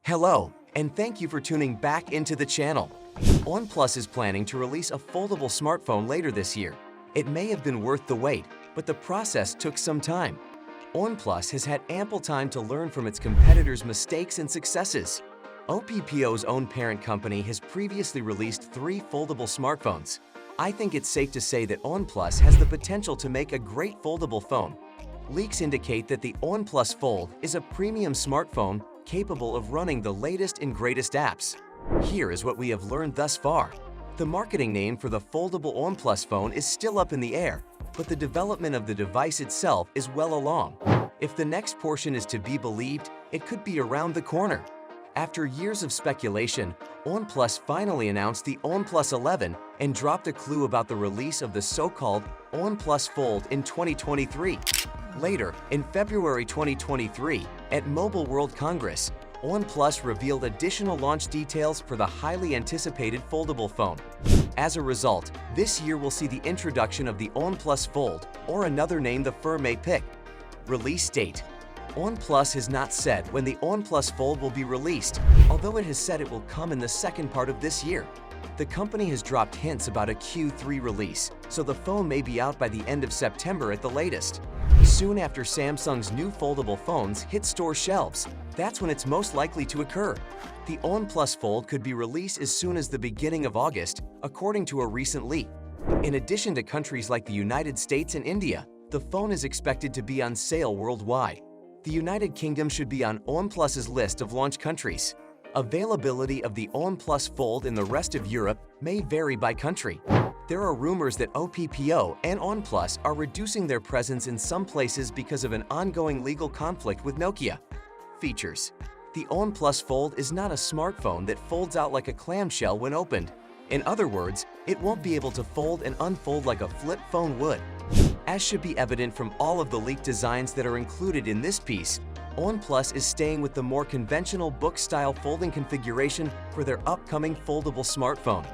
Hello, and thank you for tuning back into the channel. OnePlus is planning to release a foldable smartphone later this year. It may have been worth the wait, but the process took some time. OnePlus has had ample time to learn from its competitors' mistakes and successes. OPPO's own parent company has previously released 3 foldable smartphones. I think it's safe to say that OnePlus has the potential to make a great foldable phone. Leaks indicate that the OnePlus Fold is a premium smartphone capable of running the latest and greatest apps. Here is what we have learned thus far. The marketing name for the foldable OnePlus phone is still up in the air, but the development of the device itself is well along. If the next portion is to be believed, it could be around the corner. After years of speculation, OnePlus finally announced the OnePlus 11 and dropped a clue about the release of the so-called OnePlus Fold in 2023. Later, in February 2023, at Mobile World Congress, OnePlus revealed additional launch details for the highly anticipated foldable phone. As a result, this year will see the introduction of the OnePlus Fold, or another name the firm may pick. Release date: OnePlus has not said when the OnePlus Fold will be released, although it has said it will come in the second part of this year. The company has dropped hints about a Q3 release, so the phone may be out by the end of September at the latest. Soon after Samsung's new foldable phones hit store shelves, that's when it's most likely to occur. The OnePlus Fold could be released as soon as the beginning of August, according to a recent leak. In addition to countries like the United States and India, the phone is expected to be on sale worldwide. The United Kingdom should be on OnePlus's list of launch countries. Availability of the OnePlus Fold in the rest of Europe may vary by country. There are rumors that OPPO and OnePlus are reducing their presence in some places because of an ongoing legal conflict with Nokia. Features: the OnePlus Fold is not a smartphone that folds out like a clamshell when opened. In other words, it won't be able to fold and unfold like a flip phone would. As should be evident from all of the leaked designs that are included in this piece, OnePlus is staying with the more conventional book-style folding configuration for their upcoming foldable smartphone.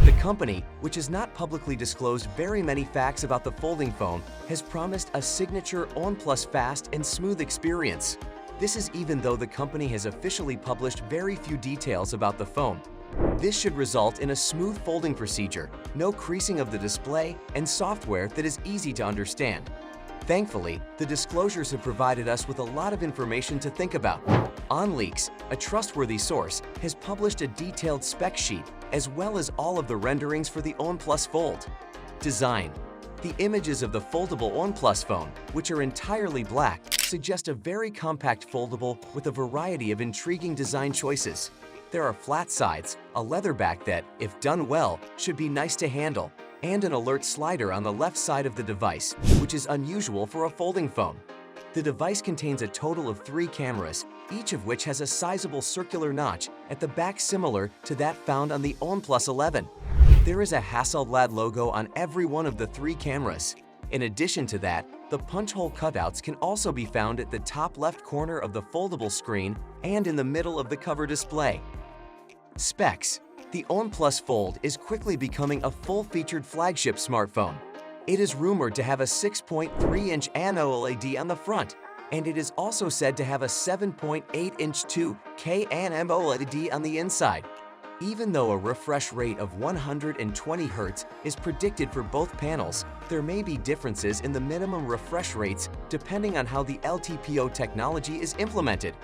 The company, which has not publicly disclosed very many facts about the folding phone, has promised a signature OnePlus fast and smooth experience. This is even though the company has officially published very few details about the phone. This should result in a smooth folding procedure, no creasing of the display, and software that is easy to understand. Thankfully, the disclosures have provided us with a lot of information to think about. OnLeaks, a trustworthy source, has published a detailed spec sheet as well as all of the renderings for the OnePlus Fold. Design: the images of the foldable OnePlus phone, which are entirely black, suggest a very compact foldable with a variety of intriguing design choices. There are flat sides, a leather back that, if done well, should be nice to handle, and an alert slider on the left side of the device, which is unusual for a folding phone. The device contains a total of 3 cameras, each of which has a sizable circular notch at the back similar to that found on the OnePlus 11. There is a Hasselblad logo on every one of the 3 cameras. In addition to that, the punch hole cutouts can also be found at the top left corner of the foldable screen and in the middle of the cover display. Specs: the OnePlus Fold is quickly becoming a full-featured flagship smartphone. It is rumored to have a 6.3-inch AMOLED on the front, and it is also said to have a 7.8-inch 2K AMOLED on the inside. Even though a refresh rate of 120 Hz is predicted for both panels, there may be differences in the minimum refresh rates depending on how the LTPO technology is implemented.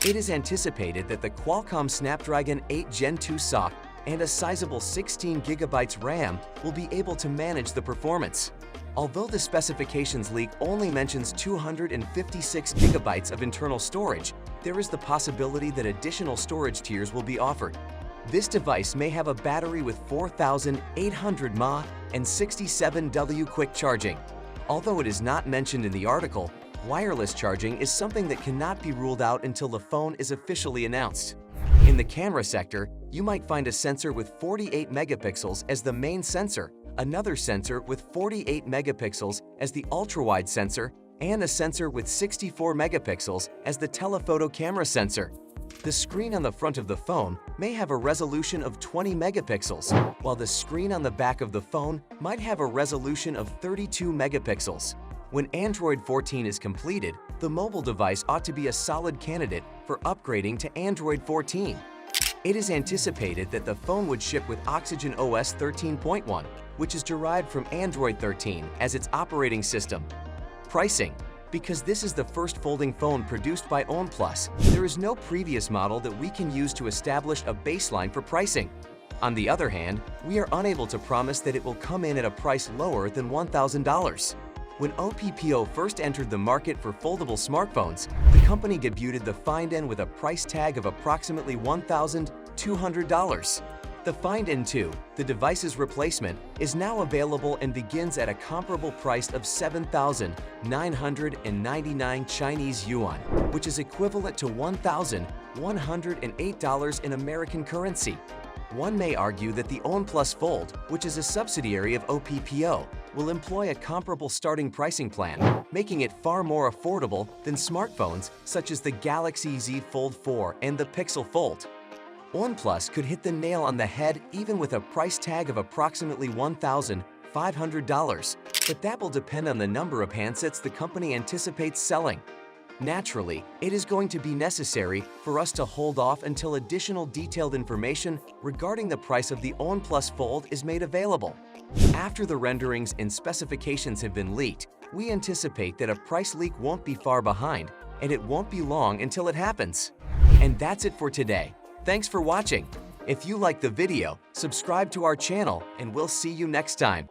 It is anticipated that the Qualcomm Snapdragon 8 Gen 2 SoC and a sizable 16 GB RAM will be able to manage the performance. Although the specifications leak only mentions 256 GB of internal storage, there is the possibility that additional storage tiers will be offered. This device may have a battery with 4,800 mAh and 67W quick charging. Although it is not mentioned in the article, wireless charging is something that cannot be ruled out until the phone is officially announced. In the camera sector, you might find a sensor with 48 megapixels as the main sensor, another sensor with 48 megapixels as the ultra-wide sensor, and a sensor with 64 megapixels as the telephoto camera sensor. The screen on the front of the phone may have a resolution of 20 megapixels, while the screen on the back of the phone might have a resolution of 32 megapixels. When Android 14 is completed, the mobile device ought to be a solid candidate for upgrading to Android 14. It is anticipated that the phone would ship with Oxygen OS 13.1, which is derived from Android 13 as its operating system. Pricing. Because this is the first folding phone produced by OnePlus, there is no previous model that we can use to establish a baseline for pricing. On the other hand, we are unable to promise that it will come in at a price lower than $1,000. When OPPO first entered the market for foldable smartphones, the company debuted the Find N with a price tag of approximately $1,200. The Find N2, the device's replacement, is now available and begins at a comparable price of 7,999 Chinese yuan, which is equivalent to $1,108 in American currency. One may argue that the OnePlus Fold, which is a subsidiary of OPPO, will employ a comparable starting pricing plan, making it far more affordable than smartphones such as the Galaxy Z Fold 4 and the Pixel Fold. OnePlus could hit the nail on the head even with a price tag of approximately $1,500, but that will depend on the number of handsets the company anticipates selling. Naturally, it is going to be necessary for us to hold off until additional detailed information regarding the price of the OnePlus Fold is made available. After the renderings and specifications have been leaked, we anticipate that a price leak won't be far behind, and it won't be long until it happens. And that's it for today. Thanks for watching. If you liked the video, subscribe to our channel and we'll see you next time.